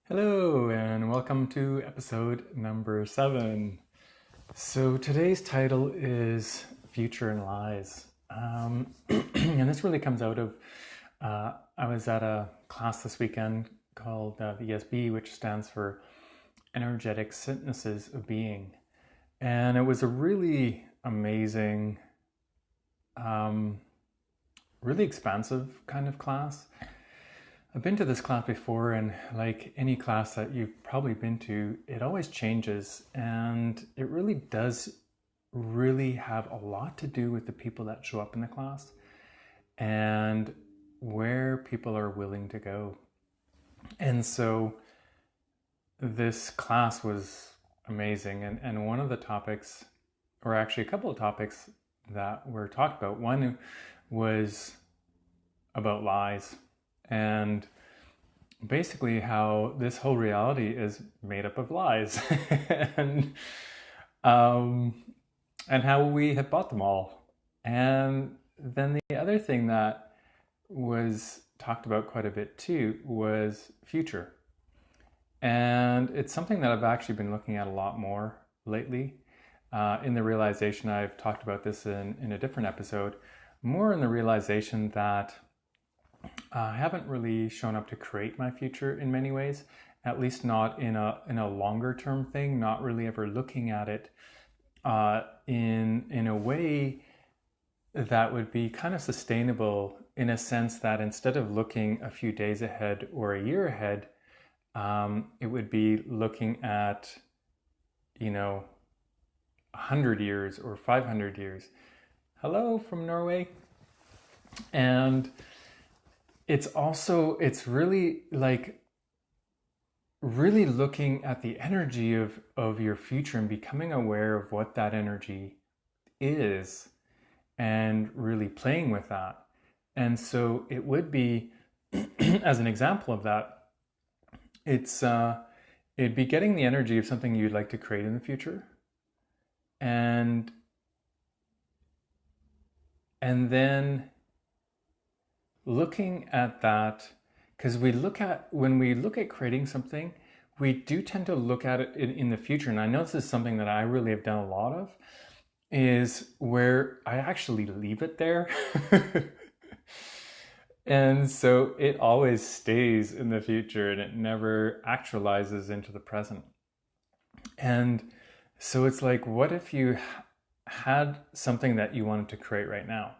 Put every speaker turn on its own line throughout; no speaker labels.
Hello, and welcome to episode number 7. So today's title is Future and Lies. And this really comes out of I was at a class this weekend called the ESB, which stands for Energetic Synthesis of Being. And it was a really amazing, really expansive kind of class. I've been to this class before, and like any class that you've probably been to, it always changes, and it really does really have a lot to do with the people that show up in the class and where people are willing to go. And so this class was amazing, and one of the topics, or actually a couple of topics that were talked about, one was about lies. And basically how this whole reality is made up of lies and and how we have bought them all. And then the other thing that was talked about quite a bit too was future. And it's something that I've actually been looking at a lot more lately. In the realization, I've talked about this in a different episode, more in the realization that I haven't really shown up to create my future in many ways, at least not in a longer term thing, not really ever looking at it in a way that would be kind of sustainable, in a sense that instead of looking a few days ahead or a year ahead, it would be looking at, 100 years or 500 years. Hello from Norway. And it's really like really looking at the energy of your future and becoming aware of what that energy is and really playing with that. And so it would be, as an example of that, it'd be getting the energy of something you'd like to create in the future, and then looking at that, because when we look at creating something, we do tend to look at it in the future. And I know this is something that I really have done a lot of, is where I actually leave it there. And so it always stays in the future and it never actualizes into the present. And so it's like, what if you had something that you wanted to create right now?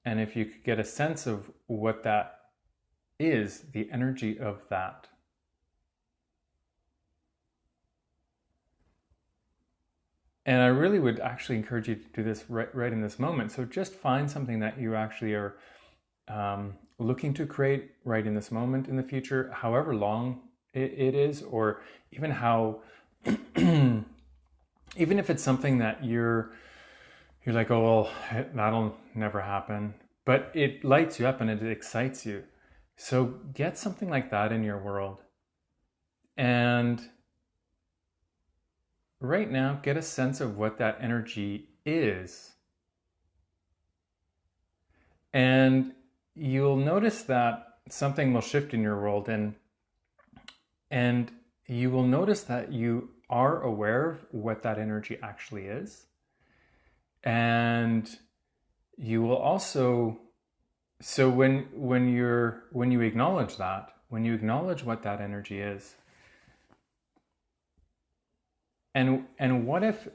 And if you could get a sense of what that is, the energy of that. And I really would actually encourage you to do this right in this moment. So just find something that you actually are looking to create right in this moment in the future, however long it is, or even how, even if it's something that you're like, oh, well, that'll never happen, but it lights you up and it excites you. So get something like that in your world. And right now, get a sense of what that energy is. And you'll notice that something will shift in your world, and you will notice that you are aware of what that energy actually is. And you will also, so when you acknowledge that, when you acknowledge what that energy is, and what if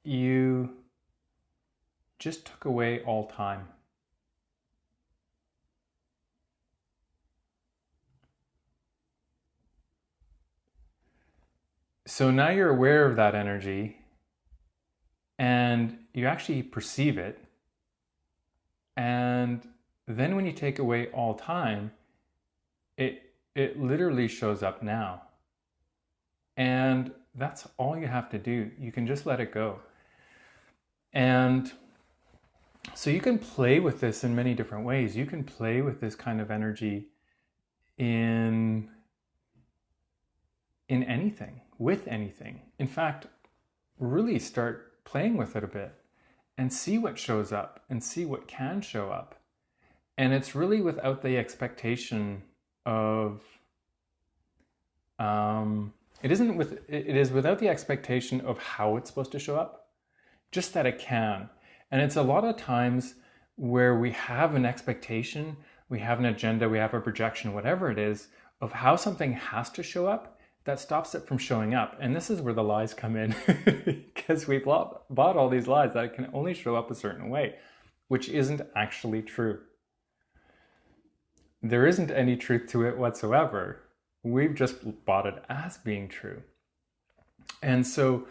you just took away all time? So now you're aware of that energy and you actually perceive it. And then when you take away all time, it literally shows up now. And that's all you have to do. You can just let it go. And so you can play with this in many different ways. You can play with this kind of energy in anything, with anything. In fact, really start playing with it a bit and see what shows up and see what can show up. And it's really without the expectation of It isn't with it is without the expectation of how it's supposed to show up, just that it can. And it's a lot of times where we have an expectation, we have an agenda, we have a projection, whatever it is, of how something has to show up that stops it from showing up. And this is where the lies come in because we've bought all these lies that it can only show up a certain way, which isn't actually true. There isn't any truth to it whatsoever. We've just bought it as being true. And so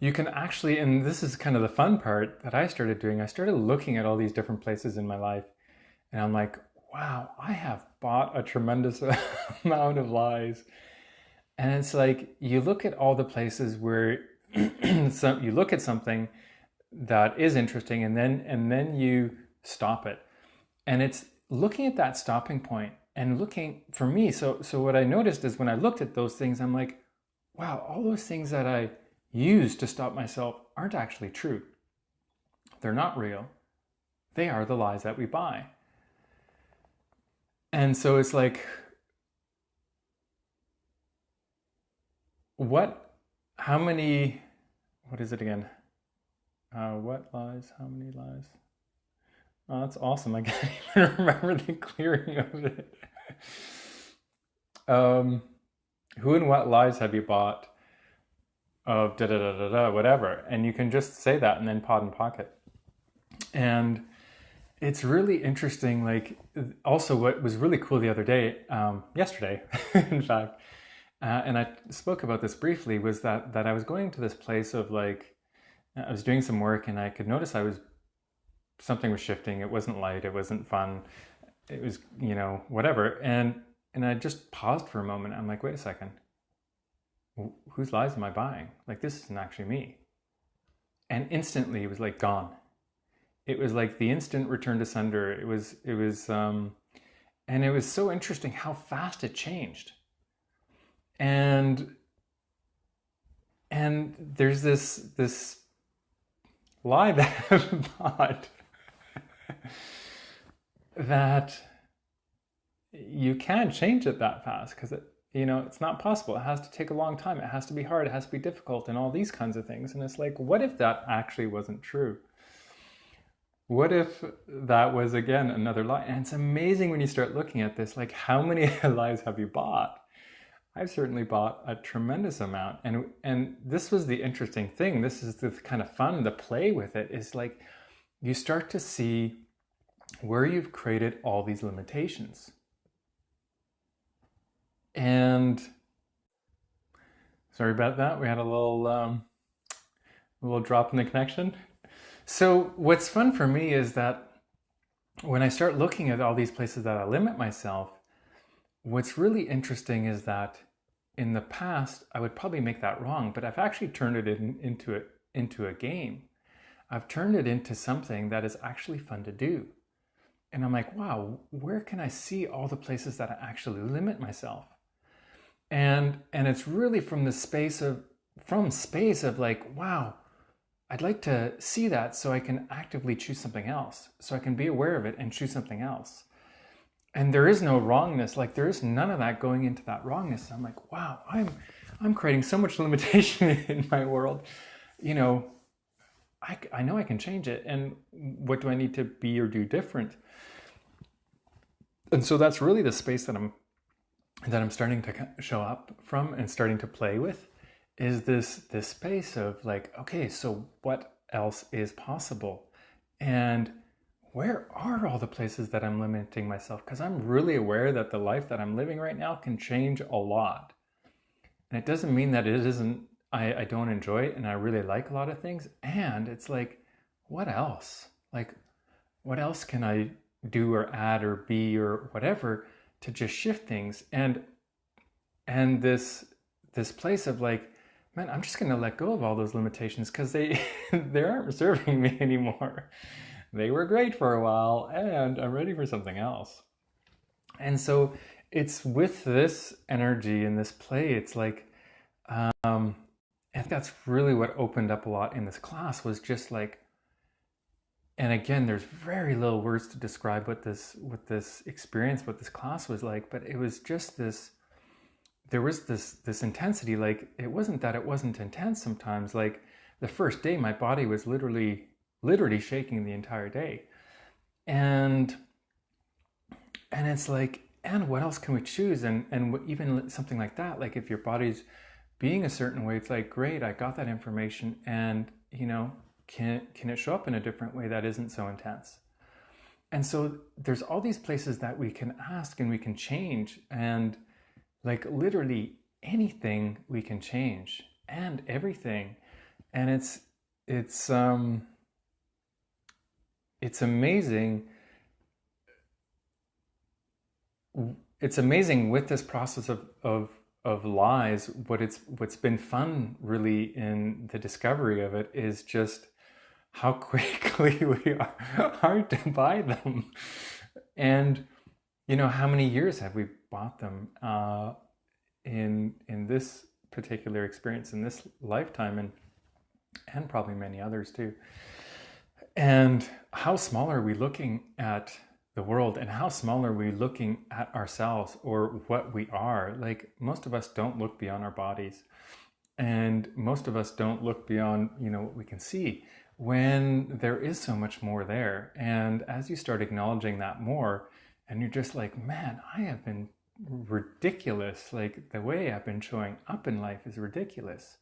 you can actually, and this is kind of the fun part that I started doing, I started looking at all these different places in my life, and I'm like, wow, I have bought a tremendous amount of lies. And it's like, you look at all the places where you look at something that is interesting, and then you stop it. And it's looking at that stopping point and looking for me. So what I noticed is when I looked at those things, I'm like, wow, all those things that I use to stop myself aren't actually true. They're not real. They are the lies that we buy. And so it's like, how many, what is it again? What lies, how many lies? Oh, that's awesome. I can't even remember the clearing of it. Who and what lies have you bought of da da da da da, whatever? And you can just say that and then pod and pocket. And it's really interesting. Like, also, what was really cool the other day, yesterday, in fact, and I spoke about this briefly, was that I was going to this place of like, I was doing some work and I could notice something was shifting. It wasn't light. It wasn't fun. It was, whatever. And I just paused for a moment. I'm like, wait a second. Whose lies am I buying? Like, this isn't actually me. And instantly it was like gone. It was like the instant return to sender. It was, and it was so interesting how fast it changed. And there's this lie that I've bought that you can't change it that fast because it's not possible. It has to take a long time. It has to be hard. It has to be difficult and all these kinds of things. And it's like, what if that actually wasn't true? What if that was, again, another lie? And it's amazing when you start looking at this, like, how many lies have you bought? I've certainly bought a tremendous amount. And this was the interesting thing. This is the kind of fun, the play with it, is like you start to see where you've created all these limitations. And sorry about that. We had a little drop in the connection. So what's fun for me is that when I start looking at all these places that I limit myself, what's really interesting is that in the past, I would probably make that wrong, but I've actually turned it into a game. I've turned it into something that is actually fun to do. And I'm like, wow, where can I see all the places that I actually limit myself? And it's really from space of like, wow, I'd like to see that so I can actively choose something else, so I can be aware of it and choose something else. And there is no wrongness, like there is none of that going into that wrongness. I'm like, wow, I'm creating so much limitation in my world. I know I can change it, and what do I need to be or do different? And so that's really the space that I'm starting to show up from and starting to play with, is this space of like, okay, so what else is possible? And where are all the places that I'm limiting myself? Because I'm really aware that the life that I'm living right now can change a lot. And it doesn't mean that it isn't, I don't enjoy it and I really like a lot of things. And it's like, what else? Like, what else can I do or add or be or whatever to just shift things? And this place of like, man, I'm just going to let go of all those limitations because they aren't serving me anymore. They were great for a while and I'm ready for something else. And so it's with this energy and this play, it's like, and that's really what opened up a lot in this class, was just like, and again, there's very little words to describe what this experience, what this class was like, but it was just this there was this intensity. Like, it wasn't that it wasn't intense sometimes. Like, the first day, my body was literally shaking the entire day. And it's like, and what else can we choose? And even something like that, like if your body's being a certain way, it's like, great, I got that information, and can it show up in a different way that isn't so intense? And so there's all these places that we can ask and we can change, and like literally anything we can change, and everything. And it's amazing. It's amazing with this process of lies. What's been fun really in the discovery of it is just how quickly we are to buy them. And how many years have we bought them in this particular experience, in this lifetime, and probably many others too. And how small are we looking at the world, and how small are we looking at ourselves, or what we are? Like, most of us don't look beyond our bodies, and most of us don't look beyond what we can see, when there is so much more there. And as you start acknowledging that more, and you're just like, man, I have been ridiculous. Like, the way I've been showing up in life is ridiculous,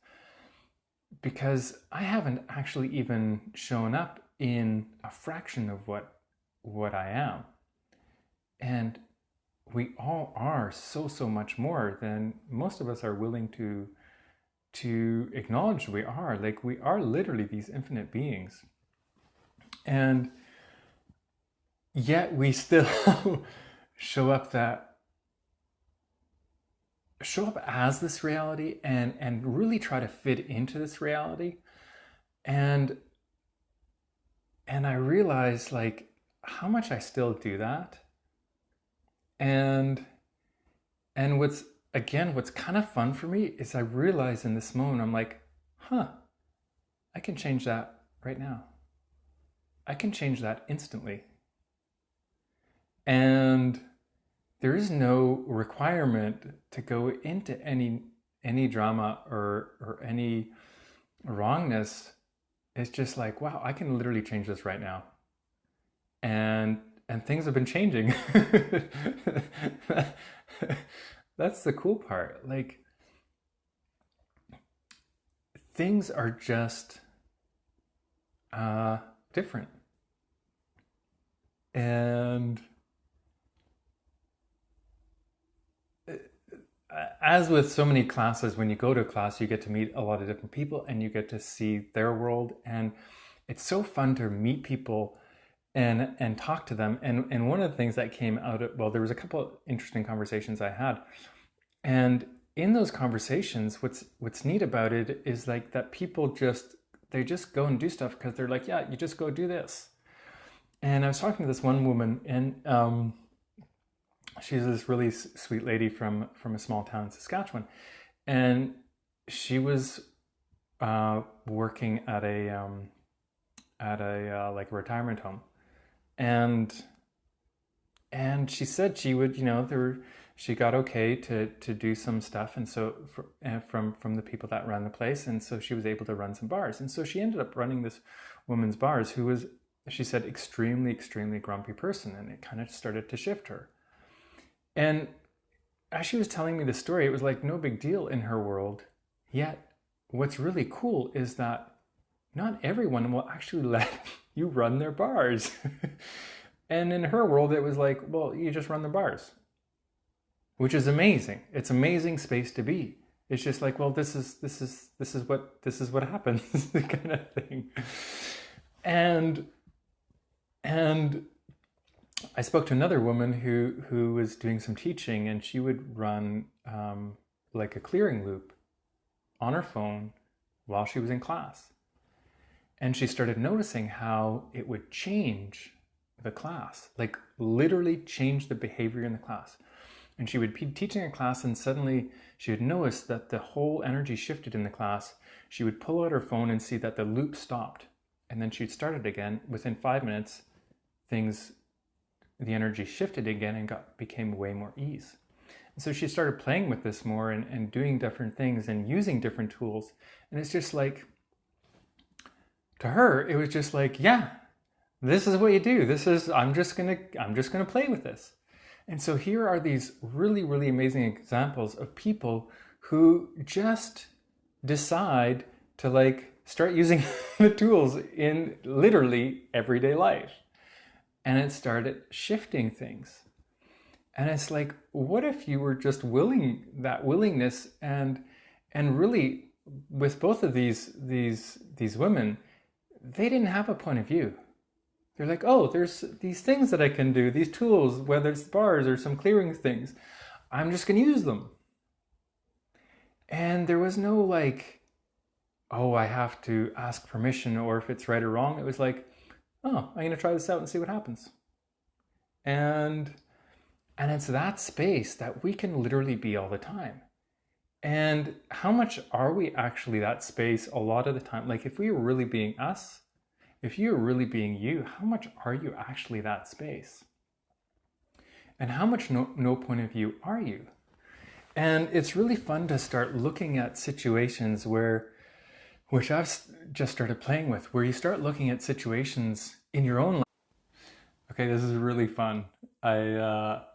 because I haven't actually even shown up in a fraction of what I am. And we all are so much more than most of us are willing to acknowledge we are. Like, we are literally these infinite beings. And yet we still show up as this reality, and really try to fit into this reality. And I realize, like, how much I still do that. And what's kind of fun for me is I realize in this moment, I'm like, I can change that right now. I can change that instantly. And there is no requirement to go into any drama or any wrongness. It's just like, wow, I can literally change this right now. And things have been changing. That's the cool part. Like, things are just different. And as with so many classes, when you go to a class, you get to meet a lot of different people, and you get to see their world. And it's so fun to meet people and talk to them. And one of the things that came out of, well, there was a couple of interesting conversations I had. And in those conversations, what's neat about it is like that people they just go and do stuff because they're like, yeah, you just go do this. And I was talking to this one woman, and she's this really sweet lady from a small town in Saskatchewan, and she was working at a like a retirement home, and she said she would, she got okay to do some stuff, and so from the people that ran the place, and so she was able to run some bars, and so she ended up running this woman's bars, who was, she said, extremely grumpy person, and it kind of started to shift her. And as she was telling me the story, it was like no big deal in her world. Yet what's really cool is that not everyone will actually let you run their bars. And in her world, it was like, well, you just run the bars, which is amazing. It's amazing space to be. It's just like, well, this is what happens, kind of thing. And I spoke to another woman who was doing some teaching, and she would run like a clearing loop on her phone while she was in class. And she started noticing how it would change the class, like literally change the behavior in the class. And she would be teaching a class, and suddenly she would notice that the whole energy shifted in the class. She would pull out her phone and see that the loop stopped. And then she'd start it again. Within 5 minutes, the energy shifted again and became way more ease. So she started playing with this more and doing different things and using different tools. And it's just like, to her, it was just like, yeah, this is what you do. I'm just gonna play with this. And so here are these really, really amazing examples of people who just decide to like start using the tools in literally everyday life. And it started shifting things. And it's like, what if you were just that willingness and really with both of these women, they didn't have a point of view. They're like, oh, there's these things that I can do, these tools, whether it's bars or some clearing things. I'm just going to use them. And there was no like, oh, I have to ask permission or if it's right or wrong. It was like, oh, I'm going to try this out and see what happens. And it's that space that we can literally be all the time. And how much are we actually that space a lot of the time? Like if we were really being us, if you're really being you, how much are you actually that space? And how much no point of view are you? And it's really fun to start looking at situations which I've just started playing with, where you start looking at situations in your own life. Okay, this is really fun.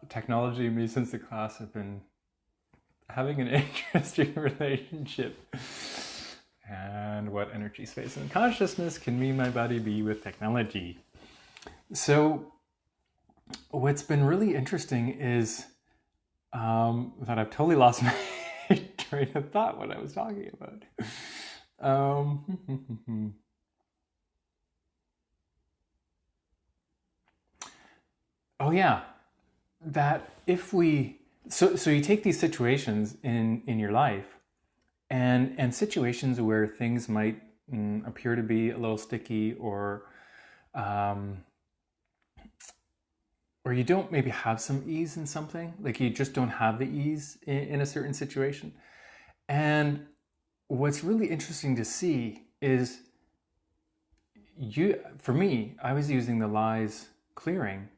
Technology and me since the class have been having an interesting relationship. And what energy, space, and consciousness can me, my body be with technology? So what's been really interesting is that I've totally lost my train of thought what I was talking about. Oh yeah, that if we so you take these situations in your life and situations where things might appear to be a little sticky or you don't maybe have some ease in something, like you just don't have the ease in a certain situation. And what's really interesting to see is for me, I was using the lies clearing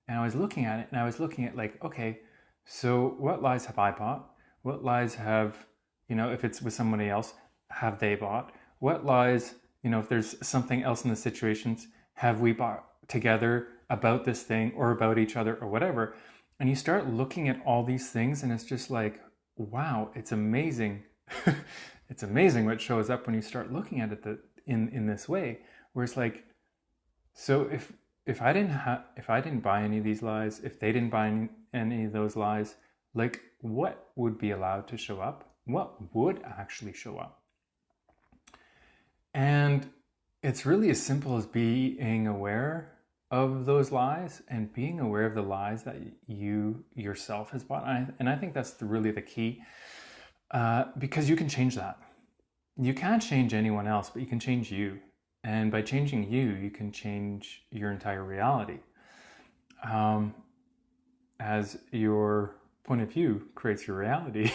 and I was looking at it and I was looking at like, okay, so what lies have I bought? What lies have, if it's with somebody else, have they bought? What lies, if there's something else in the situations, have we bought together about this thing or about each other or whatever? And you start looking at all these things and it's just like, wow, it's amazing. It's amazing what shows up when you start looking at it in this way, where it's like, so if I didn't buy any of these lies, if they didn't buy any of those lies, like what would be allowed to show up? What would actually show up? And it's really as simple as being aware of those lies and being aware of the lies that you yourself has bought. And I think that's really the key, because you can change that. You can't change anyone else, but you can change you. And by changing you, you can change your entire reality. As your point of view creates your reality.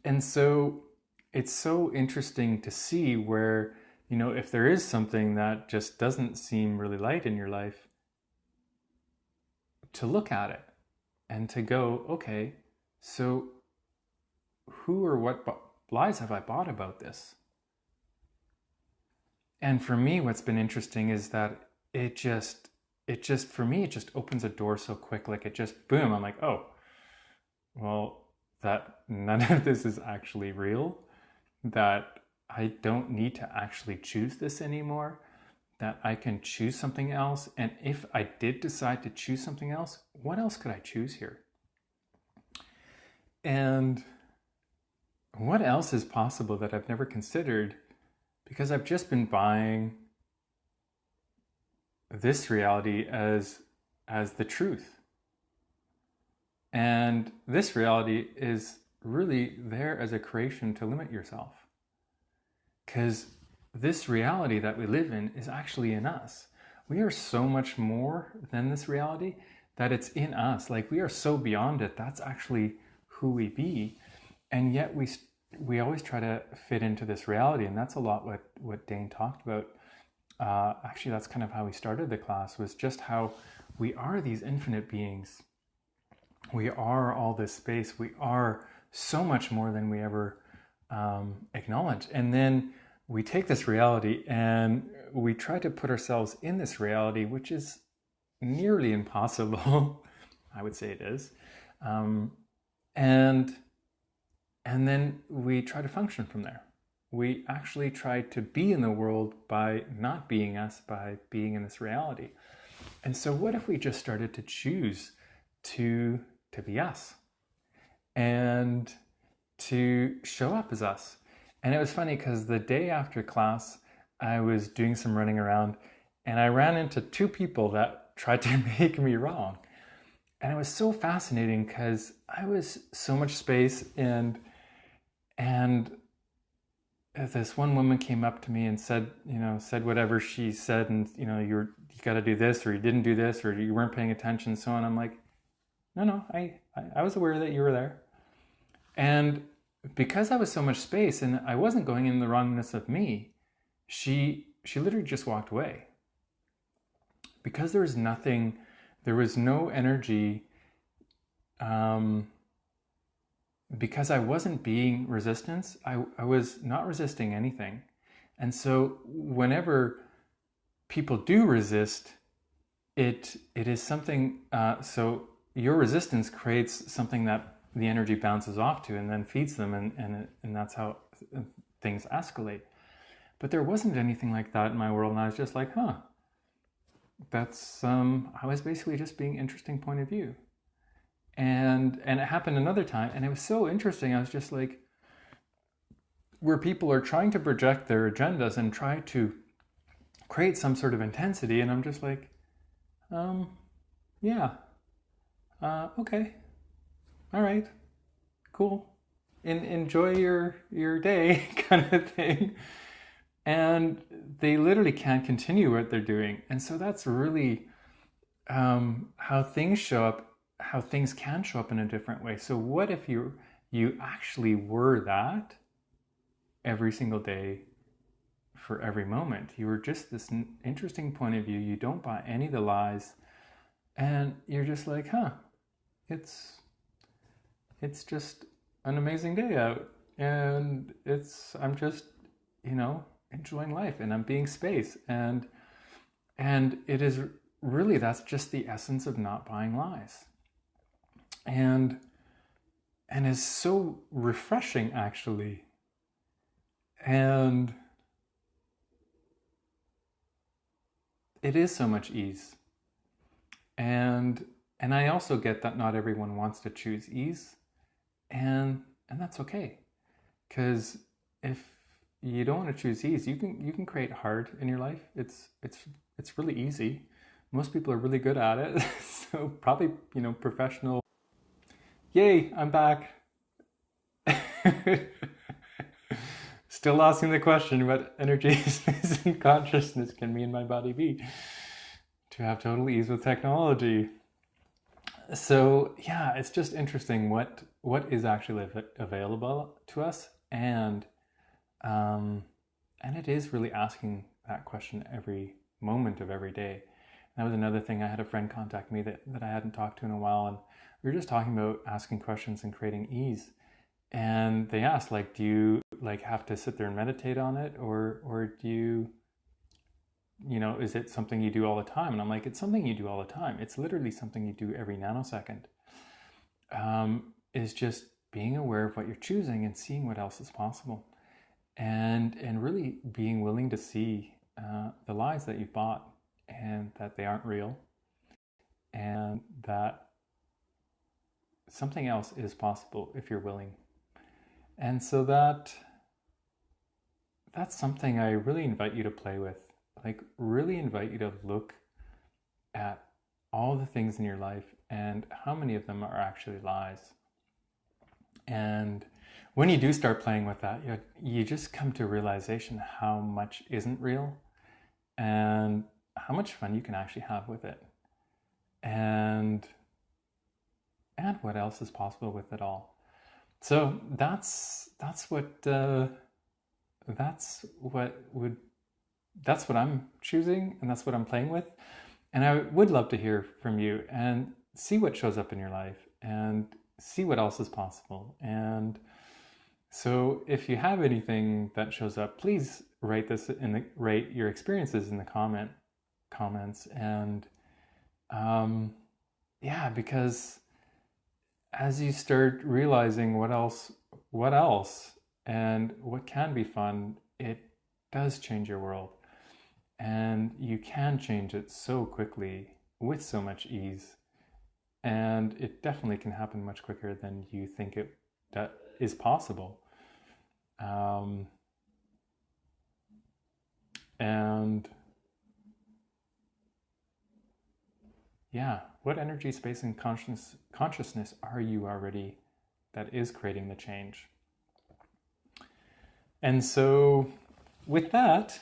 And so it's so interesting to see where, if there is something that just doesn't seem really light in your life, to look at it and to go, okay, so who or what lies have I bought about this? And for me, what's been interesting is that it just for me, it just opens a door so quick. Like it just, boom, I'm like, oh, well, that none of this is actually real, that I don't need to actually choose this anymore, that I can choose something else. And if I did decide to choose something else, what else could I choose here? And what else is possible that I've never considered? Because I've just been buying this reality as the truth. And this reality is really there as a creation to limit yourself. Because this reality that we live in is actually in us. We are so much more than this reality that it's in us. Like we are so beyond it. That's actually who we be. And yet we always try to fit into this reality. And that's a lot what Dane talked about. Actually, that's kind of how we started the class, was just how we are these infinite beings we are all this space. We are so much more than we ever acknowledge. And then we take this reality and we try to put ourselves in this reality, which is nearly impossible. I would say it is. And then we try to function from there. We actually try to be in the world by not being us, by being in this reality. And so what if we just started to choose to be us and to show up as us? And it was funny because the day after class, I was doing some running around and I ran into two people that tried to make me wrong. And it was so fascinating because I was so much space, and this one woman came up to me and said whatever she said, and you got to do this, or you didn't do this, or you weren't paying attention, so on. I'm like, no, I was aware that you were there. And because I was so much space and I wasn't going in the wrongness of me, she literally just walked away. Because there was no energy, because I wasn't being resistance, I was not resisting anything. And so whenever people do resist, it is something, so your resistance creates something that the energy bounces off to and then feeds them, and that's how things escalate. But there wasn't anything like that in my world, and I was just like, that's I was basically just being interesting point of view. And it happened another time, and it was so interesting. I was just like, where people are trying to project their agendas and try to create some sort of intensity, and I'm just like, okay, all right, cool, enjoy your day, kind of thing. And they literally can't continue what they're doing. And so that's really how things show up, how things can show up in a different way. So what if you actually were that every single day for every moment? You were just this interesting point of view. You don't buy any of the lies, and you're just like, it's just an amazing day out, and I'm just enjoying life, and I'm being space, and it is really, that's just the essence of not buying lies, and is so refreshing, actually. And it is so much ease, and I also get that not everyone wants to choose ease, and that's okay, because if you don't want to choose ease, you can create hard in your life. It's really easy. Most people are really good at it. So probably, professional. Yay, I'm back. Still asking the question, what energy, space, and consciousness can me and my body be to have total ease with technology? So yeah, it's just interesting what is actually available to us, and it is really asking that question every moment of every day. That was another thing. I had a friend contact me that I hadn't talked to in a while, and we were just talking about asking questions and creating ease. And they asked, like, do you have to sit there and meditate on it, or do you, is it something you do all the time? And I'm like, it's something you do all the time. It's literally something you do every nanosecond. Is just being aware of what you're choosing and seeing what else is possible, and really being willing to see the lies that you've bought, and that they aren't real, and that something else is possible if you're willing. And so that's something I really invite you to play with. Like, really invite you to look at all the things in your life and how many of them are actually lies. And when you do start playing with that, you just come to a realization how much isn't real, and how much fun you can actually have with it, and what else is possible with it all. So that's what I'm choosing, and that's what I'm playing with. And I would love to hear from you and see what shows up in your life, and see what else is possible. And so if you have anything that shows up, please write your experiences in the comments. And yeah, because as you start realizing what else and what can be fun, it does change your world. And you can change it so quickly with so much ease. And it definitely can happen much quicker than you think that is possible. And yeah, what energy, space, and consciousness are you already that is creating the change? And so with that,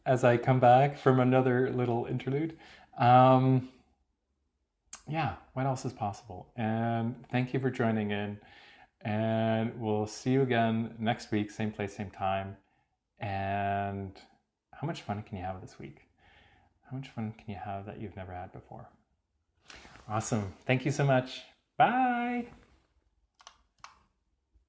as I come back from another little interlude, yeah, what else is possible? And thank you for joining in. And we'll see you again next week, same place, same time. And how much fun can you have this week? How much fun can you have that you've never had before? Awesome. Thank you so much. Bye.